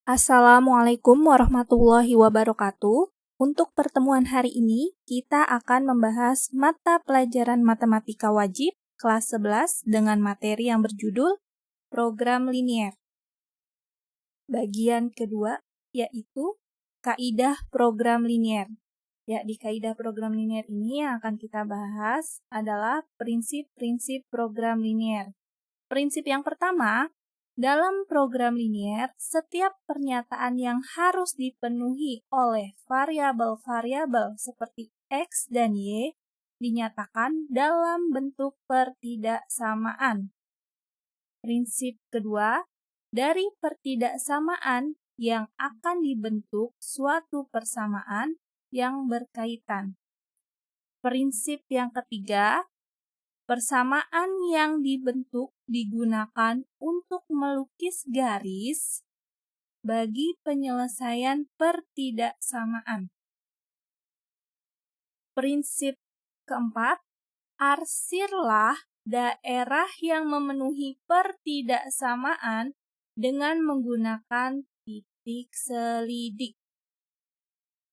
Assalamualaikum warahmatullahi wabarakatuh. Untuk pertemuan hari ini, kita akan membahas mata pelajaran matematika wajib kelas 11 dengan materi yang berjudul Program Linier. Bagian kedua yaitu kaidah program linier. Ya, di kaidah program linier ini yang akan kita bahas adalah prinsip-prinsip program linier. Prinsip yang pertama, dalam program linier, setiap pernyataan yang harus dipenuhi oleh variabel-variabel seperti X dan Y dinyatakan dalam bentuk pertidaksamaan. Prinsip kedua, dari pertidaksamaan yang akan dibentuk suatu persamaan yang berkaitan. Prinsip yang ketiga, persamaan yang dibentuk digunakan untuk melukis garis bagi penyelesaian pertidaksamaan. Prinsip keempat, arsirlah daerah yang memenuhi pertidaksamaan dengan menggunakan titik selidik.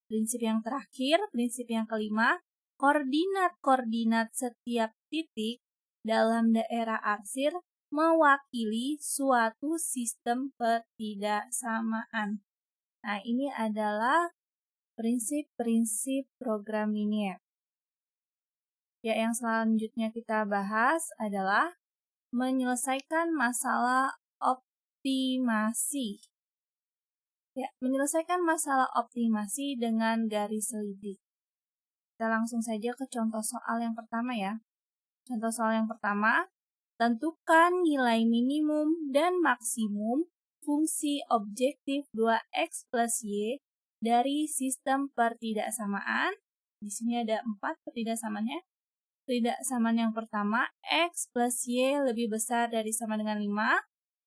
Prinsip yang terakhir, prinsip yang kelima, koordinat-koordinat setiap titik dalam daerah arsir mewakili suatu sistem pertidaksamaan. Nah, ini adalah prinsip-prinsip program linier. Ya, yang selanjutnya kita bahas adalah menyelesaikan masalah optimasi. Ya, menyelesaikan masalah optimasi dengan garis selidik. Kita langsung saja ke contoh soal yang pertama ya. Contoh soal yang pertama, tentukan nilai minimum dan maksimum fungsi objektif 2x plus y dari sistem pertidaksamaan. Di sini ada 4 pertidaksamaannya. Pertidaksamaan yang pertama, x plus y lebih besar dari sama dengan 5.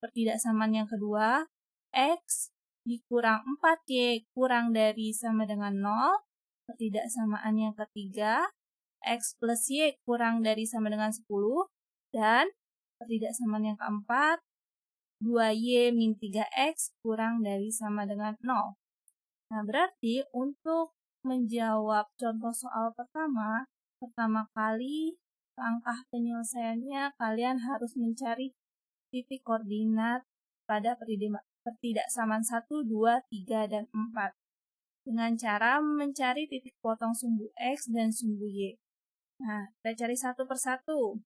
Pertidaksamaan yang kedua, x dikurang 4y kurang dari sama dengan 0. Pertidaksamaan yang ketiga, x plus y kurang dari sama dengan 10. Dan pertidaksamaan yang keempat, 2y min 3x kurang dari sama dengan 0. Nah, berarti untuk menjawab contoh soal pertama kali langkah penyelesaiannya kalian harus mencari titik koordinat pada pertidaksamaan 1, 2, 3, dan 4. Dengan cara mencari titik potong sumbu X dan sumbu Y. Nah, kita cari satu persatu.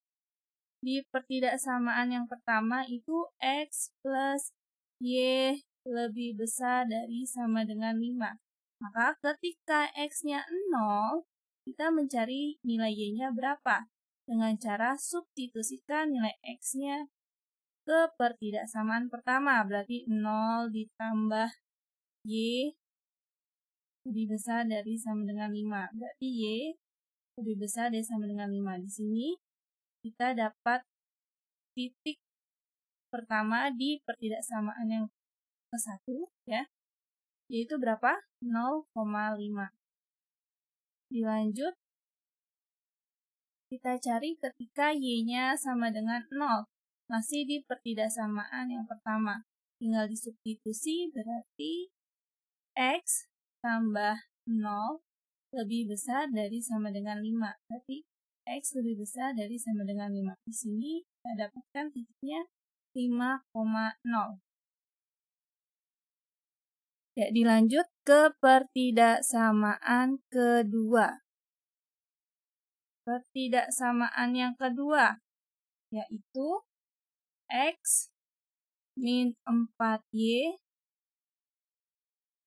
Di pertidaksamaan yang pertama itu X plus Y lebih besar dari sama dengan 5. Maka ketika X-nya 0, kita mencari nilai Y-nya berapa? Dengan cara substitusikan nilai X-nya ke pertidaksamaan pertama. Berarti 0 ditambah Y lebih besar dari sama dengan 5. Berarti Y lebih besar dari sama dengan 5. Di sini kita dapat titik pertama di pertidaksamaan yang ke-1 ya. Yaitu berapa? 0,5. Dilanjut kita cari ketika Y-nya sama dengan 0. Masih di pertidaksamaan yang pertama. Tinggal disubstitusi berarti X tambah 0 lebih besar dari sama dengan 5. Berarti X lebih besar dari sama dengan 5. Di sini kita dapatkan titiknya 5,0. Ya, dilanjut ke pertidaksamaan kedua. Pertidaksamaan yang kedua yaitu X min 4Y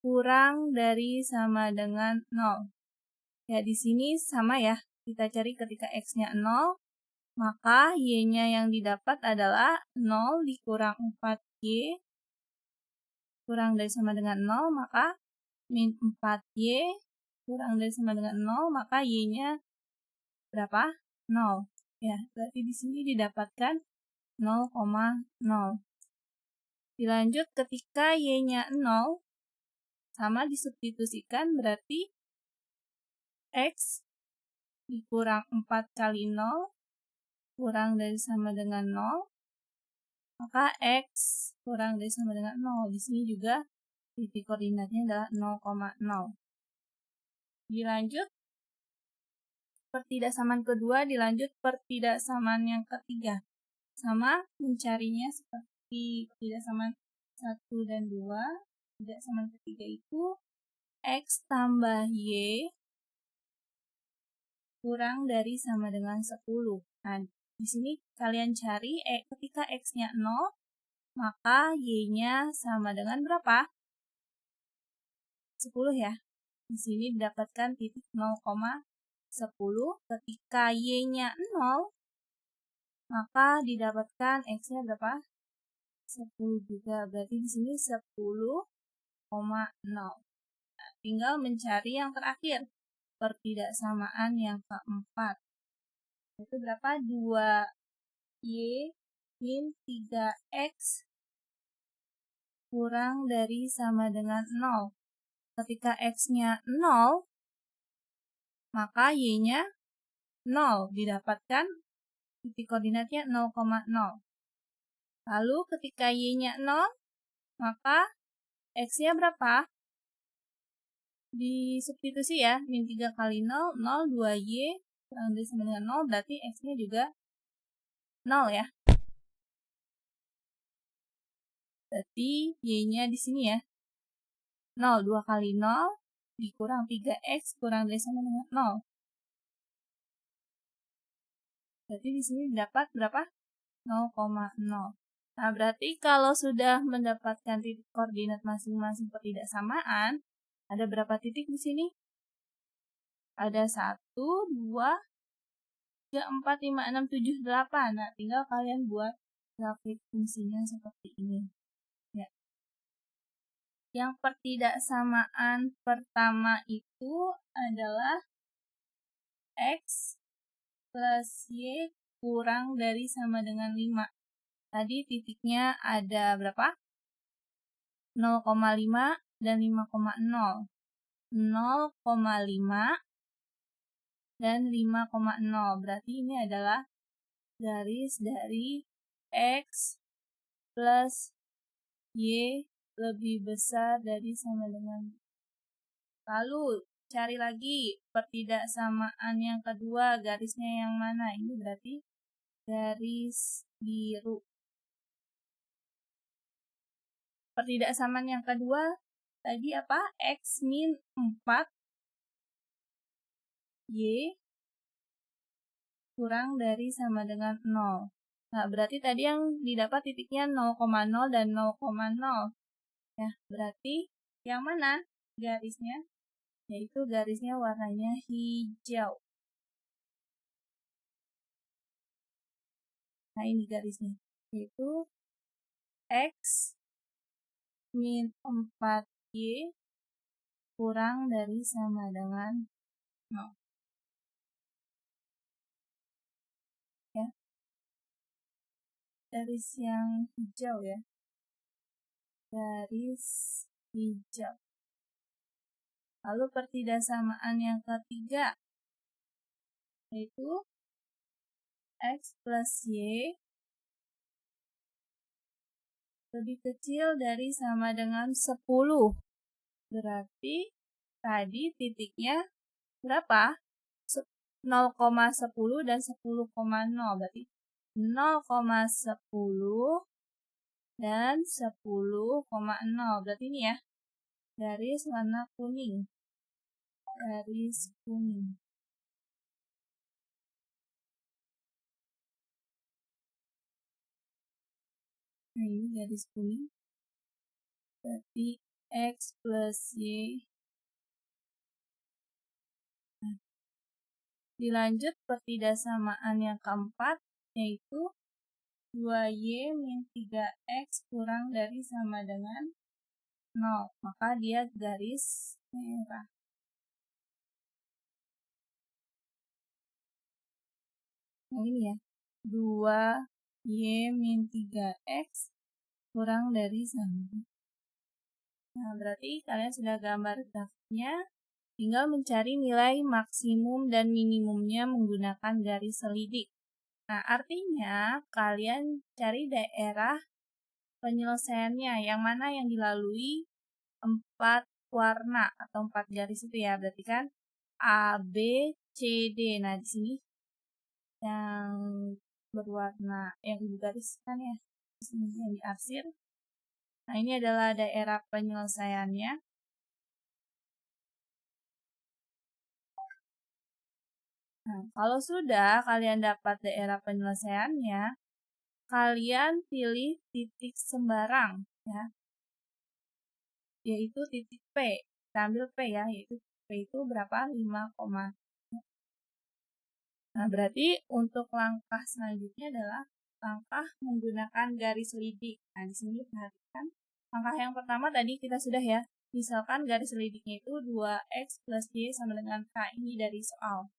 kurang dari sama dengan 0. Ya, di sini sama ya. Kita cari ketika X-nya 0, maka Y-nya yang didapat adalah 0 dikurang 4Y kurang dari sama dengan 0, maka min 4Y kurang dari sama dengan 0, maka Y-nya berapa? 0. Ya, berarti di sini didapatkan 0,0. Dilanjut ketika Y-nya 0, sama disubstitusikan berarti X dikurang 4 kali 0 kurang dari sama dengan 0, maka X kurang dari sama dengan 0. Di sini juga titik koordinatnya adalah 0,0. Dilanjut, pertidaksamaan kedua dilanjut pertidaksamaan yang ketiga. Sama mencarinya seperti pertidaksamaan 1 dan 2. Pertidaksamaan ketiga itu X tambah Y kurang dari sama dengan 10. Nah, di sini kalian cari ketika X-nya 0, maka Y-nya sama dengan berapa? 10 ya. Di sini didapatkan titik 0,10. Ketika Y-nya 0, maka didapatkan X-nya berapa? 10 juga. Berarti di sini 10,0. Nah, tinggal mencari yang terakhir. Pertidaksamaan yang keempat. Itu berapa? 2Y min 3X kurang dari sama dengan 0. Ketika X-nya 0, maka Y-nya 0. Didapatkan titik koordinatnya 0,0. Lalu ketika Y-nya 0, maka X-nya berapa? Disubstitusi ya, min 3 kali 0, 0, 2Y kurang dari sama dengan 0, berarti X-nya juga 0 ya. Berarti Y-nya di sini ya. 0, 2 kali 0, dikurang 3X kurang dari sama dengan 0. Berarti di sini dapat berapa? 0,0. Nah, berarti kalau sudah mendapatkan titik koordinat masing-masing pertidaksamaan, ada berapa titik di sini? Ada 1, 2, 3, 4, 5, 6, 7, 8. Nah, tinggal kalian buat grafik fungsinya seperti ini. Ya. Yang pertidaksamaan pertama itu adalah X plus Y kurang dari sama dengan 5. Tadi titiknya ada berapa? 0,5 dan 5,0. 0,5 dan 5,0. Berarti ini adalah garis dari X plus Y lebih besar dari sama dengan. Lalu cari lagi pertidaksamaan yang kedua, garisnya yang mana? Ini berarti garis biru. Pertidaksamaan yang kedua tadi apa? X min 4 Y kurang dari sama dengan 0. Nah, berarti tadi yang didapat titiknya 0,0 dan 0,0. Ya, berarti yang mana garisnya? Yaitu garisnya warnanya hijau. Nah, ini garisnya. Yaitu X min 4Y kurang dari sama dengan 0. Ya. Garis yang hijau ya. Garis hijau. Lalu pertidaksamaan yang ketiga yaitu X plus Y lebih kecil dari sama dengan 10. Berarti tadi titiknya berapa? 0,10 dan 10,0. Berarti 0,10 dan 10,0. Berarti ini ya, garis warna kuning. Garis kuning. Nah, ini garis kuning. Berarti X plus Y. Nah, dilanjut pertidaksamaan yang keempat, yaitu 2Y min 3X kurang dari sama dengan 0. Maka dia garis merah. Nah, ini ya. 2Y min 3X kurang dari sama. Nah, berarti kalian sudah gambar grafiknya. Tinggal mencari nilai maksimum dan minimumnya menggunakan garis selidik. Nah, artinya kalian cari daerah penyelesaiannya, yang mana yang dilalui 4 warna atau 4 garis itu ya, berarti kan A, B, C, D. Nah, di sini yang berwarna yang ibu garis kan ya, di sini yang diarsir. Nah, ini adalah daerah penyelesaiannya. Nah, kalau sudah kalian dapat daerah penyelesaiannya, kalian pilih titik sembarang ya, yaitu titik P. Kita ambil P ya, yaitu P itu berapa? 5, nah, berarti untuk langkah selanjutnya adalah langkah menggunakan garis lidik. Nah, di sini perhatikan. Langkah yang pertama tadi kita sudah ya. Misalkan garis lidiknya itu 2x plus y sama dengan k. Ini dari soal.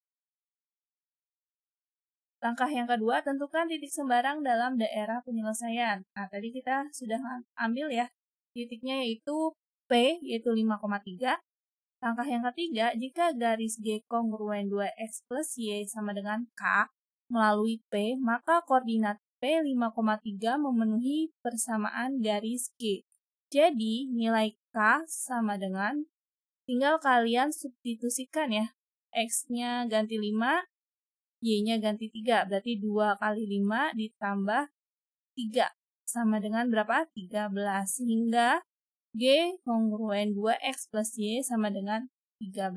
Langkah yang kedua, tentukan titik sembarang dalam daerah penyelesaian. Nah, tadi kita sudah ambil ya. Titiknya yaitu P, yaitu 5,3. Langkah yang ketiga, jika garis G kongruen 2x plus Y sama dengan K melalui P, maka koordinat P 5,3 memenuhi persamaan garis G. Jadi, nilai K sama dengan, tinggal kalian substitusikan ya. X-nya ganti 5, Y-nya ganti 3. Berarti 2 kali 5 ditambah 3. Sama dengan berapa? 13. Sehingga G kongruen 2x plus Y sama dengan 13.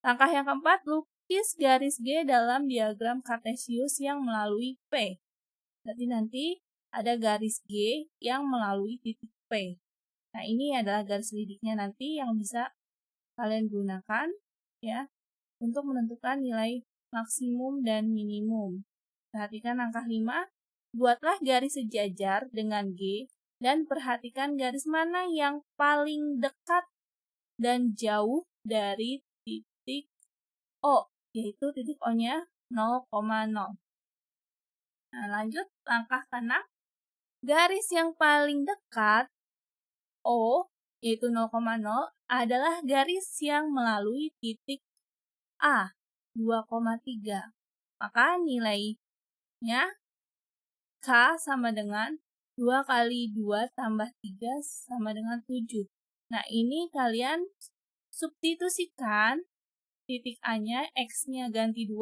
Langkah yang keempat, lukis garis G dalam diagram kartesius yang melalui P. Berarti nanti ada garis G yang melalui titik P. Nah, ini adalah garis lidiknya nanti yang bisa kalian gunakan ya untuk menentukan nilai maksimum dan minimum. Perhatikan langkah 5, buatlah garis sejajar dengan G dan perhatikan garis mana yang paling dekat dan jauh dari titik O, yaitu titik O-nya 0,0. Nah, lanjut langkah ke-6, garis yang paling dekat O, yaitu 0,0, adalah garis yang melalui titik A, 2,3. Maka nilainya K sama dengan 2 kali 2 tambah 3 sama dengan 7. Nah, ini kalian substitusikan titik A-nya, X-nya ganti 2,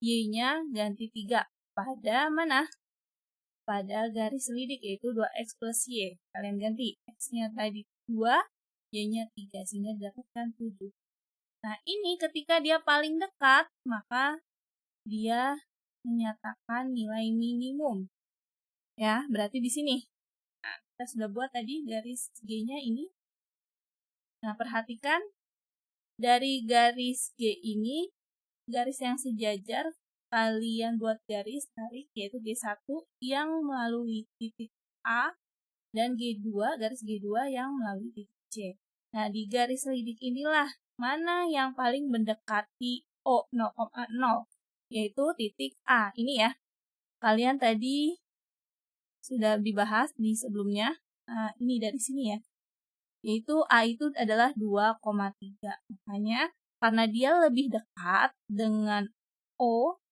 Y-nya ganti 3. Pada mana? Pada garis lidik, yaitu 2X plus Y. Kalian ganti X-nya tadi 2, Y-nya 3, sehingga didapatkan 7. Nah, ini ketika dia paling dekat, maka dia menyatakan nilai minimum. Ya, berarti di sini. Nah, kita sudah buat tadi garis G-nya ini. Nah, perhatikan dari garis G ini, garis yang sejajar, kalian buat garis tarik, yaitu G1 yang melalui titik A dan G2, garis G2 yang melalui titik C. Nah, di garis lidik inilah mana yang paling mendekati O 0,0, yaitu titik A. Ini ya, kalian tadi sudah dibahas di sebelumnya. Nah, ini dari sini ya, yaitu A itu adalah 2,3. Makanya karena dia lebih dekat dengan O,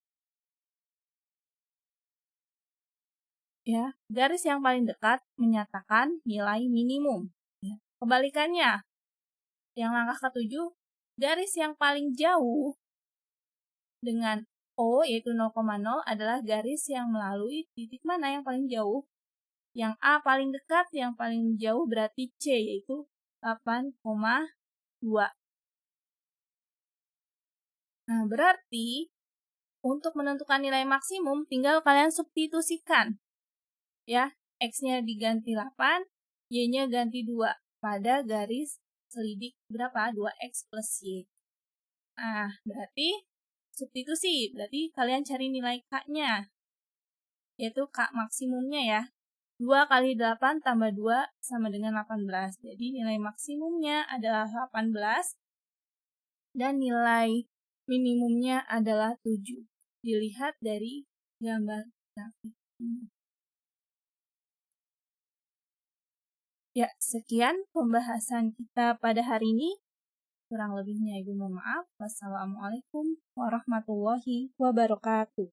ya, garis yang paling dekat menyatakan nilai minimum. Ya. Kebalikannya, yang langkah ke-7, garis yang paling jauh dengan O, yaitu 0,0, adalah garis yang melalui titik mana yang paling jauh? Yang A paling dekat, yang paling jauh berarti C, yaitu 8,2. Nah, berarti untuk menentukan nilai maksimum, tinggal kalian substitusikan. Ya, X-nya diganti 8, Y-nya ganti 2 pada garis selidik berapa? 2X plus Y. Nah, berarti substitusi, berarti kalian cari nilai K-nya, yaitu K maksimumnya ya. 2 kali 8 tambah 2 sama dengan 18. Jadi nilai maksimumnya adalah 18 dan nilai minimumnya adalah 7. Dilihat dari gambar grafik ini. Ya, sekian pembahasan kita pada hari ini. Kurang lebihnya Ibu mohon maaf. Wassalamualaikum warahmatullahi wabarakatuh.